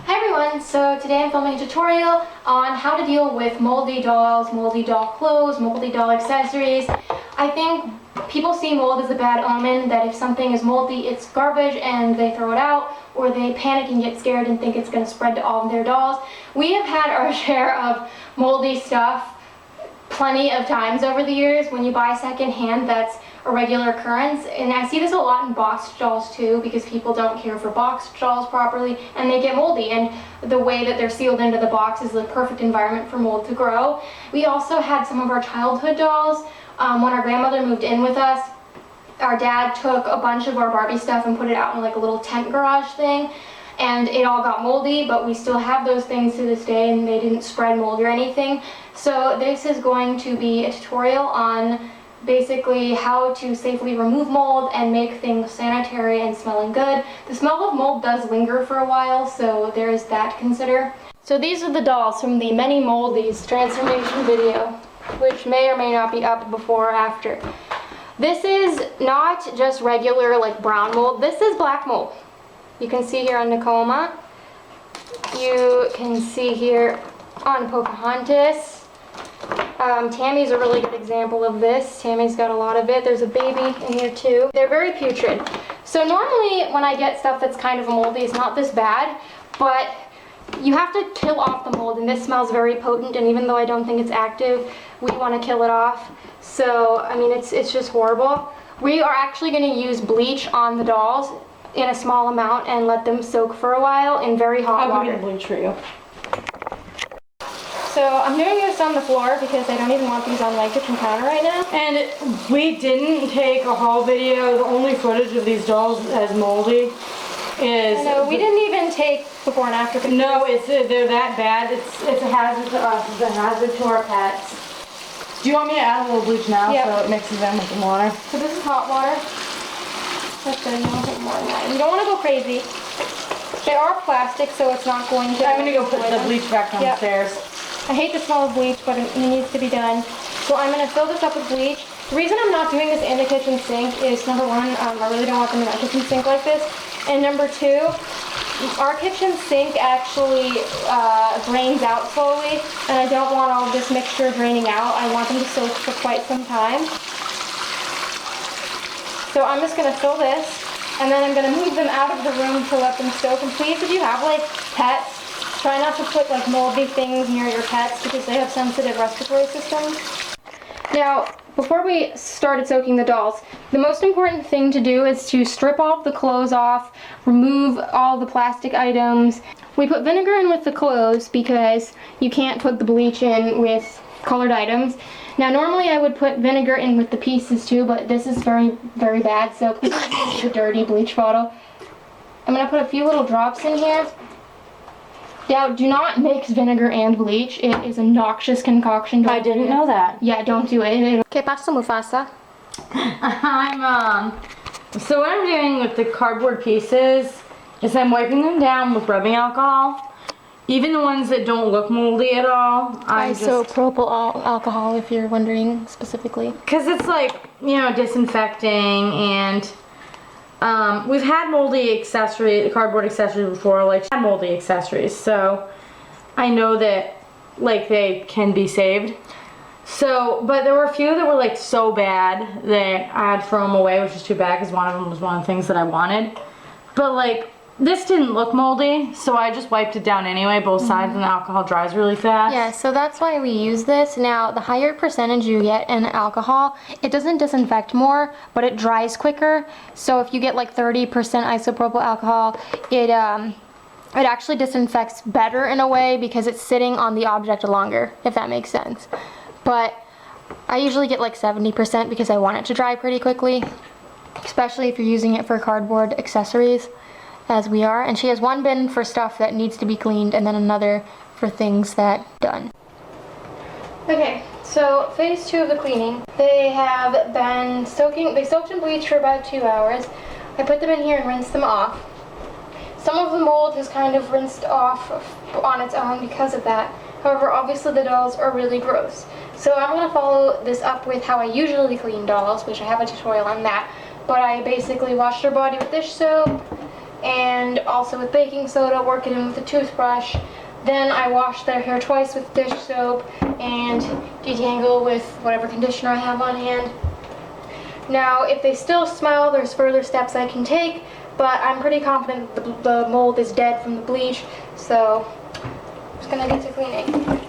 Hi everyone, so today I'm filming a tutorial on how to deal with moldy dolls, moldy doll clothes, moldy doll accessories. I think people see mold as a bad omen, that if something is moldy it's garbage and they throw it out, or they panic and get scared and think it's going to spread to all of their dolls. We have had our share of moldy stuff plenty of times over the years. When you buy secondhand, that's a regular occurrence, and I see this a lot in boxed dolls too, because people don't care for boxed dolls properly and they get moldy, and the way that they're sealed into the box is the perfect environment for mold to grow. We also had some of our childhood dolls. When our grandmother moved in with us, our dad took a bunch of our Barbie stuff and put it out in like a little tent garage thing, and it all got moldy, but we still have those things to this day and they didn't spread mold or anything. So this is going to be a tutorial on basically how to safely remove mold and make things sanitary and smelling good. The smell of mold does linger for a while, so there is that to consider. So these are the dolls from the Many Moldies transformation video, which may or may not be up before or after. This is not just regular like brown mold, this is black mold. You can see here on Nakoma. You can see here on Pocahontas. Tammy's a really good example of this. Tammy's got a lot of it. There's a baby in here too. They're very putrid. So normally when I get stuff that's kind of moldy, it's not this bad, but you have to kill off the mold, and this smells very potent, and even though I don't think it's active, we want to kill it off. So, I mean, it's just horrible. We are actually going to use bleach on the dolls in a small amount and let them soak for a while in very hot water. I'll bleach for you. So I'm doing this on the floor because I don't even want these on my kitchen counter right now. And we didn't take a haul video. The only footage of these dolls as moldy is... No, we didn't even take before and after pictures. No, they're that bad. It's a hazard to us. It's a hazard to our pets. Do you want me to add a little bleach now? Yep. So it mixes in with the water? So this is hot water. That's good. You want to put more in that. You don't want to go crazy. They are plastic, so it's not going to... I'm going to go put the bleach back downstairs. Yep. I hate the smell of bleach, but it needs to be done. So I'm going to fill this up with bleach. The reason I'm not doing this in the kitchen sink is, number one, I really don't want them in our kitchen sink like this. And number two, our kitchen sink actually drains out slowly, and I don't want all of this mixture draining out. I want them to soak for quite some time. So I'm just going to fill this, and then I'm going to move them out of the room to let them soak. And please, if you have like pets, try not to put like moldy things near your pets because they have sensitive respiratory systems. Now, before we started soaking the dolls, the most important thing to do is to strip all of the clothes off, remove all the plastic items. We put vinegar in with the clothes because you can't put the bleach in with colored items. Now normally I would put vinegar in with the pieces too, but this is very, very bad, so please don't use the dirty bleach bottle. I'm going to put a few little drops in here. Now, do not mix vinegar and bleach. It is a noxious concoction. I didn't know that. Yeah, don't do it. ¿Qué pasa, Mufasa? So what I'm doing with the cardboard pieces is I'm wiping them down with rubbing alcohol. Even the ones that don't look moldy at all. Isopropyl alcohol, if you're wondering specifically. Because it's like, you know, disinfecting, and we've had moldy cardboard accessories before, like moldy accessories, so I know that like they can be saved. So, but there were a few that were like so bad that I had to throw them away, which is too bad because one of them was one of the things that I wanted. But like, this didn't look moldy, so I just wiped it down anyway, both sides, and the alcohol dries really fast. Yeah, so that's why we use this. Now, the higher percentage you get in alcohol, it doesn't disinfect more, but it dries quicker. So if you get like 30% isopropyl alcohol, it actually disinfects better in a way because it's sitting on the object longer, if that makes sense. But I usually get like 70% because I want it to dry pretty quickly, especially if you're using it for cardboard accessories, as we are. And she has one bin for stuff that needs to be cleaned and then another for things that done. Okay, so phase 2 of the cleaning. They have been soaking, they soaked in bleach for about 2 hours. I put them in here and rinsed them off. Some of the mold has kind of rinsed off on its own because of that. However, obviously the dolls are really gross. So I'm going to follow this up with how I usually clean dolls, which I have a tutorial on that. But I basically wash their body with dish soap, and also with baking soda, work it in with a toothbrush. Then I wash their hair twice with dish soap and detangle with whatever conditioner I have on hand. Now, if they still smell, there's further steps I can take, but I'm pretty confident the mold is dead from the bleach, so I'm just gonna get to cleaning.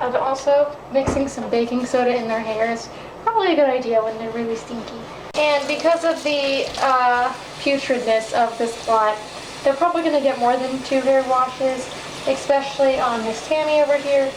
I'm also mixing some baking soda in their hair is probably a good idea when they're really stinky. And because of the putridness of this lot, they're probably going to get more than 2 hair washes, especially on Miss Tammy over here.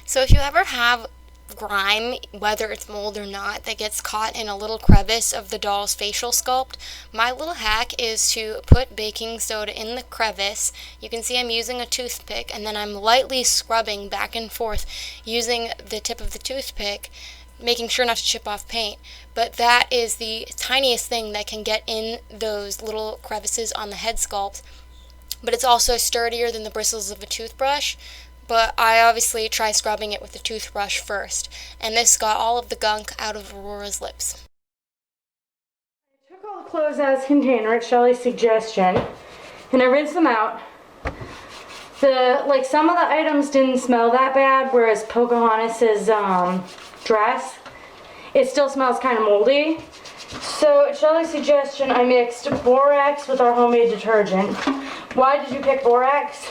So if you ever have grime, whether it's mold or not, that gets caught in a little crevice of the doll's facial sculpt, my little hack is to put baking soda in the crevice. You can see I'm using a toothpick, and then I'm lightly scrubbing back and forth using the tip of the toothpick, making sure not to chip off paint. But that is the tiniest thing that can get in those little crevices on the head sculpt. But it's also sturdier than the bristles of a toothbrush. But I obviously try scrubbing it with the toothbrush first, and this got all of the gunk out of Aurora's lips. I took all the clothes out of this container at Shelly's suggestion, and I rinsed them out. Some of the items didn't smell that bad, whereas Pocahontas's dress, it still smells kind of moldy. So at Shelly's suggestion, I mixed borax with our homemade detergent. Why did you pick borax?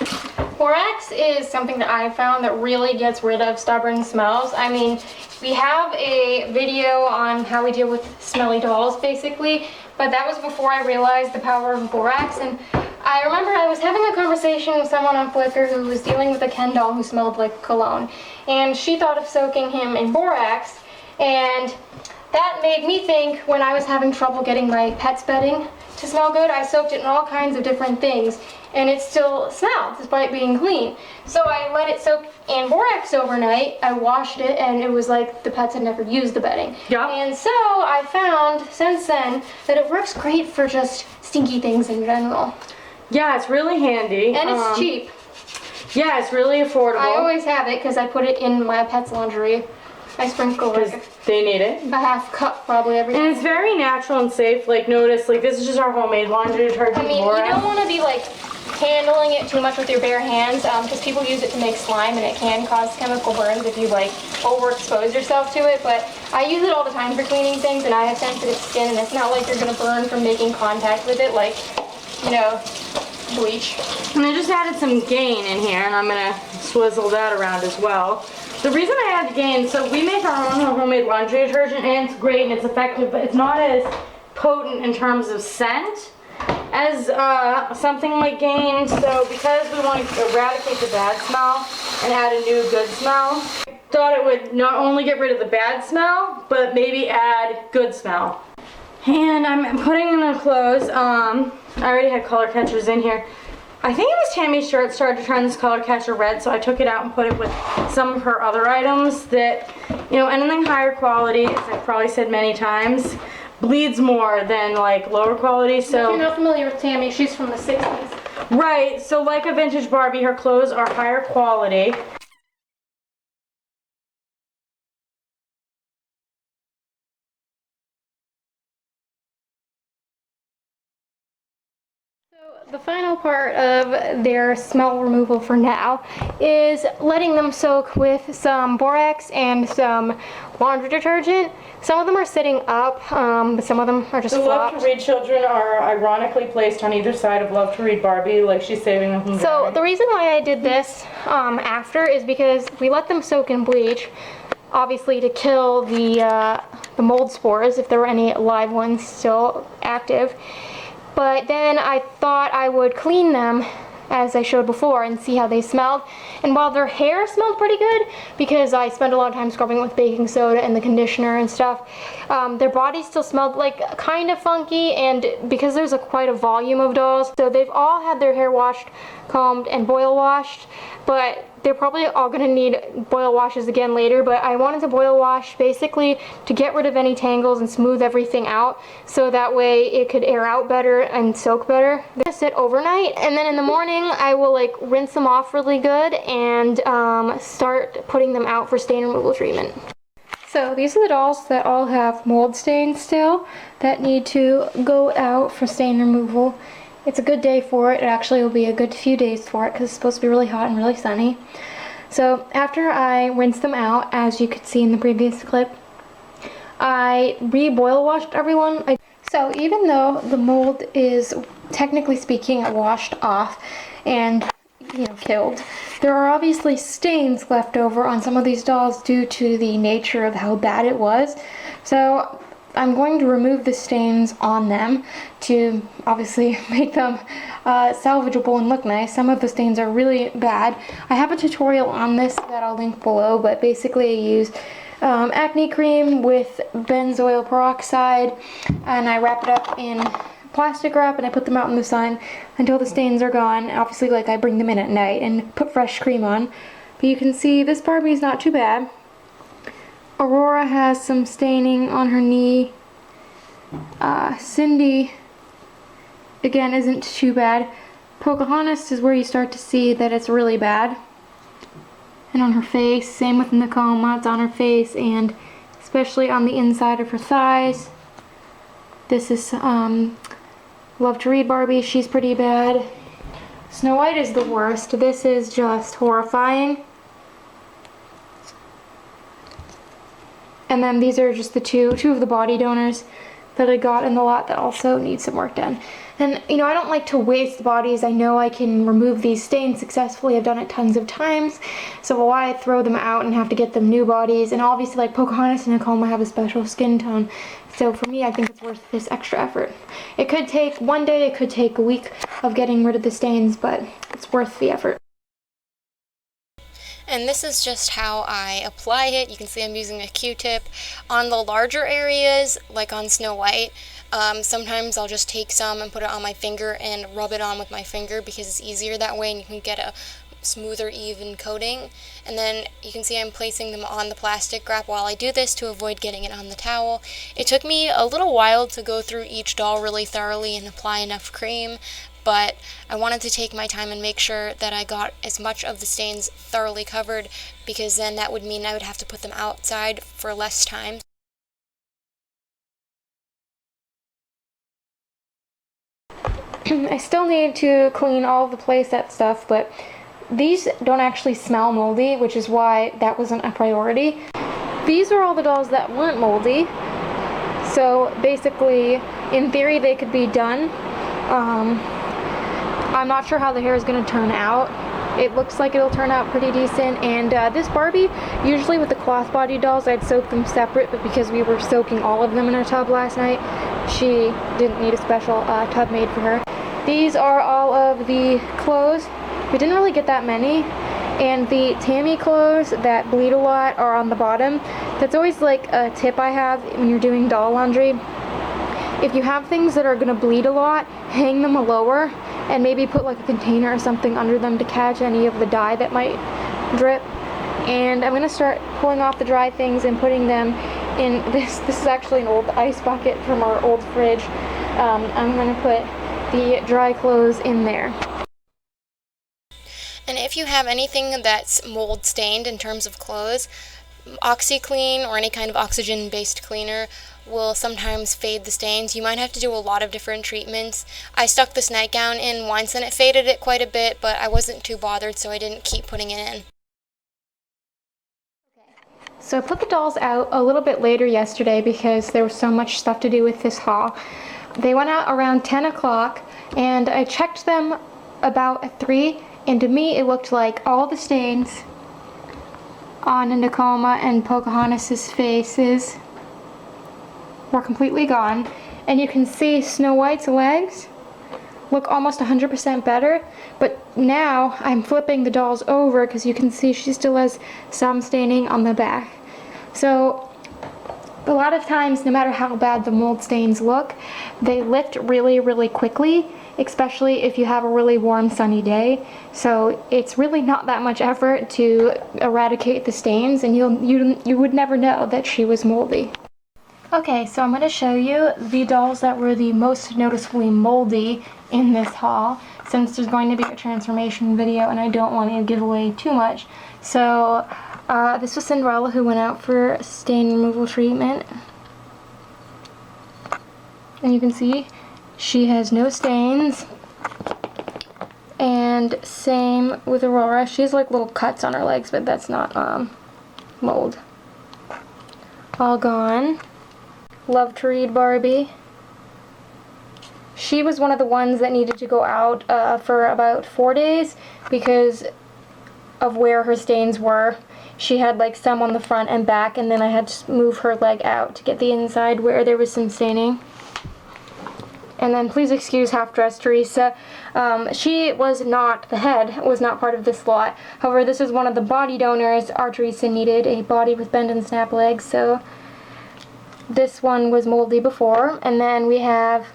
Borax is something that I found that really gets rid of stubborn smells. I mean, we have a video on how we deal with smelly dolls, basically, but that was before I realized the power of borax. And I remember I was having a conversation with someone on Flickr who was dealing with a Ken doll who smelled like cologne, and she thought of soaking him in borax, and that made me think when I was having trouble getting my pet's bedding to smell good, I soaked it in all kinds of different things, and it still smelled despite being clean. So I let it soak in borax overnight. I washed it, and it was like the pets had never used the bedding. Yeah. And so I found since then that it works great for just stinky things in general. Yeah, it's really handy. And it's cheap. Yeah, it's really affordable. I always have it because I put it in my pet's lingerie. I sprinkle like they need it. a half cup probably every And it's very natural and safe. Like, notice, like, this is just our homemade laundry detergent. I mean, you don't want to be like handling it too much with your bare hands because people use it to make slime and it can cause chemical burns if you like overexpose yourself to it. But I use it all the time for cleaning things, and I have sensitive skin, and it's not like you're going to burn from making contact with it like, you know, bleach. And I just added some Gain in here, and I'm going to swizzle that around as well. The reason I add Gain, so we make our own homemade laundry detergent, and it's great and it's effective, but it's not as potent in terms of scent as something like Gain. So because we want to eradicate the bad smell and add a new good smell, I thought it would not only get rid of the bad smell, but maybe add good smell. And I'm putting in the clothes. I already had color catchers in here. I think it was Tammy's shirt started to turn this color catcher red, so I took it out and put it with some of her other items that, you know, anything higher quality, as I've probably said many times, bleeds more than like lower quality. So If you're not familiar with Tammy, she's from the 60s. right, so like a vintage Barbie, her clothes are higher quality. The final part of their smell removal for now is letting them soak with some borax and some laundry detergent. Some of them are sitting up, but some of them are just The Love flopped. to Read children are ironically placed on either side of Love to Read Barbie, like she's saving them from So drowning. the reason why I did this after is because we let them soak in bleach. obviously to kill the mold spores if there were any live ones still active. But then I thought I would clean them as I showed before and see how they smelled. And while their hair smelled pretty good, because I spent a lot of time scrubbing with baking soda and the conditioner and stuff, their bodies still smelled like kind of funky, and because there's quite a volume of dolls, so they've all had their hair washed, combed, and boil washed, but they're probably all going to need boil washes again later. But I wanted to boil wash basically to get rid of any tangles and smooth everything out, so that way it could air out better and soak better. They're going to sit overnight, and then in the morning I will like rinse them off really good and start putting them out for stain removal treatment. So these are the dolls that all have mold stains still that need to go out for stain removal. It's a good day for it. It actually will be a good few days for it because it's supposed to be really hot and really sunny. So after I rinse them out, as you could see in the previous clip, I re-boil washed everyone. So even though the mold is technically speaking washed off and killed, there are obviously stains left over on some of these dolls due to the nature of how bad it was. So I'm going to remove the stains on them to obviously make them salvageable and look nice. Some of the stains are really bad. I have a tutorial on this that I'll link below, but basically I use acne cream with benzoyl peroxide, and I wrap it up in plastic wrap and I put them out in the sun until the stains are gone. Obviously, like, I bring them in at night and put fresh cream on. But you can see this Barbie's not too bad. Aurora has some staining on her knee. Cindy, again, isn't too bad. Pocahontas is where you start to see that it's really bad. And on her face, same with Nakoma, it's on her face and especially on the inside of her thighs. This is Love to Read Barbie, she's pretty bad. Snow White is the worst. This is just horrifying. And then these are just the two of the body donors that I got in the lot that also need some work done. And I don't like to waste bodies. I know I can remove these stains successfully. I've done it tons of times. So why throw them out and have to get them new bodies? And obviously, like, Pocahontas and Nakoma have a special skin tone. So for me, I think it's worth this extra effort. It could take one day, it could take a week of getting rid of the stains, but it's worth the effort. And this is just how I apply it. You can see I'm using a Q-tip. On the larger areas, like on Snow White, sometimes I'll just take some and put it on my finger and rub it on with my finger because it's easier that way and you can get a smoother, even coating. And then you can see I'm placing them on the plastic wrap while I do this to avoid getting it on the towel. It took me a little while to go through each doll really thoroughly and apply enough cream, but I wanted to take my time and make sure that I got as much of the stains thoroughly covered, because then that would mean I would have to put them outside for less time. I still need to clean all of the playset stuff, but these don't actually smell moldy, which is why that wasn't a priority. These are all the dolls that weren't moldy, so basically, in theory, they could be done. I'm not sure how the hair is going to turn out. It looks like it'll turn out pretty decent. And this Barbie, usually with the cloth body dolls, I'd soak them separate, but because we were soaking all of them in our tub last night, she didn't need a special tub made for her. These are all of the clothes. We didn't really get that many. And the Tammy clothes that bleed a lot are on the bottom. That's always like a tip I have when you're doing doll laundry. If you have things that are going to bleed a lot, hang them lower and maybe put like a container or something under them to catch any of the dye that might drip. And I'm going to start pulling off the dry things and putting them in this. This is actually an old ice bucket from our old fridge. I'm going to put the dry clothes in there. And if you have anything that's mold stained in terms of clothes, OxyClean or any kind of oxygen-based cleaner will sometimes fade the stains. You might have to do a lot of different treatments. I stuck this nightgown in once and it faded it quite a bit, but I wasn't too bothered, so I didn't keep putting it in. So I put the dolls out a little bit later yesterday because there was so much stuff to do with this haul. They went out around 10 o'clock and I checked them about at 3, and to me it looked like all the stains on Nakoma and Pocahontas' faces were completely gone. And you can see Snow White's legs look almost 100% better, but now I'm flipping the dolls over because you can see she still has some staining on the back. So a lot of times, no matter how bad the mold stains look, they lift really, really quickly, especially if you have a really warm, sunny day. So it's really not that much effort to eradicate the stains, and you would never know that she was moldy. Okay, so I'm going to show you the dolls that were the most noticeably moldy in this haul, since there's going to be a transformation video and I don't want to give away too much. So this was Cinderella, who went out for stain removal treatment. And you can see she has no stains. And same with Aurora. She has like little cuts on her legs, but that's not mold. All gone. Love to Read Barbie. She was one of the ones that needed to go out for about 4 days because of where her stains were. She had like some on the front and back, and then I had to move her leg out to get the inside where there was some staining. And then please excuse half-dressed Teresa. She was not, the head was not part of this lot. However, this is one of the body donors. Our Teresa needed a body with bend and snap legs, so this one was moldy before. And then we have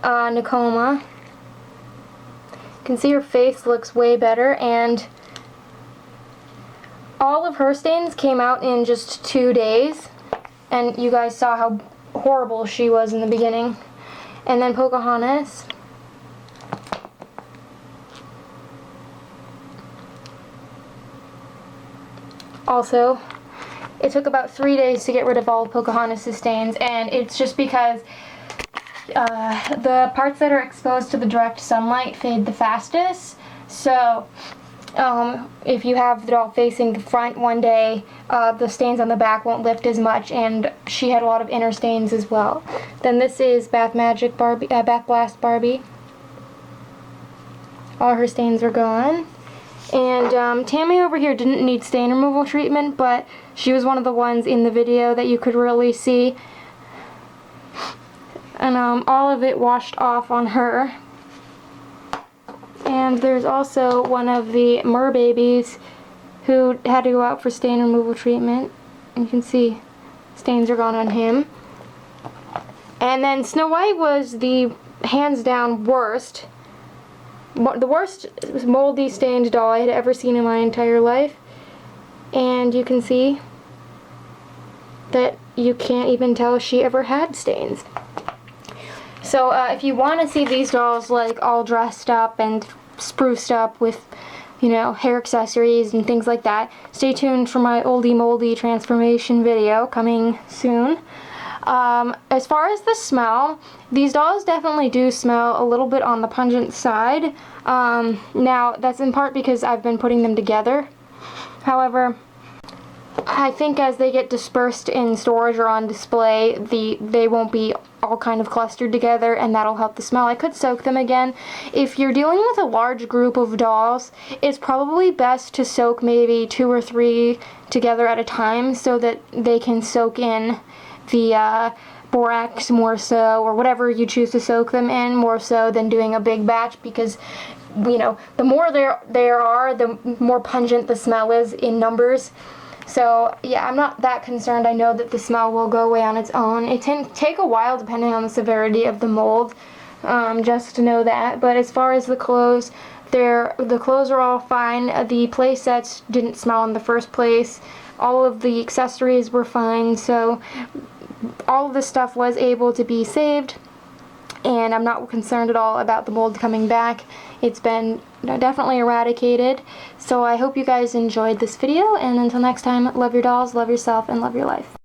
Nakoma. You can see her face looks way better, and all of her stains came out in just 2 days, and you guys saw how horrible she was in the beginning. And then Pocahontas. Also, it took about 3 days to get rid of all of Pocahontas' stains, and it's just because the parts that are exposed to the direct sunlight fade the fastest. So if you have the doll facing the front one day, the stains on the back won't lift as much, and she had a lot of inner stains as well. Then this is Bath Blast Barbie. All her stains are gone. And Tammy over here didn't need stain removal treatment, but she was one of the ones in the video that you could really see. And all of it washed off on her. And there's also one of the Mer babies who had to go out for stain removal treatment. And you can see stains are gone on him. And then Snow White was the hands down worst. The worst moldy stained doll I had ever seen in my entire life. And you can see that you can't even tell she ever had stains. So if you want to see these dolls like all dressed up and spruced up with, you know, hair accessories and things like that, stay tuned for my Oldie Moldy transformation video coming soon. As far as the smell, these dolls definitely do smell a little bit on the pungent side. Now, that's in part because I've been putting them together. However, I think as they get dispersed in storage or on display, they won't be all kind of clustered together, and that'll help the smell. I could soak them again. If you're dealing with a large group of dolls, it's probably best to soak maybe 2 or 3 together at a time so that they can soak in the borax more so, or whatever you choose to soak them in, more so than doing a big batch, because, you know, the more there are, the more pungent the smell is in numbers. So yeah, I'm not that concerned. I know that the smell will go away on its own. It can take a while depending on the severity of the mold, just to know that. But as far as the clothes, the clothes are all fine. The play sets didn't smell in the first place. All of the accessories were fine, so all of this stuff was able to be saved, and I'm not concerned at all about the mold coming back. It's been definitely eradicated. So I hope you guys enjoyed this video, and until next time, love your dolls, love yourself, and love your life.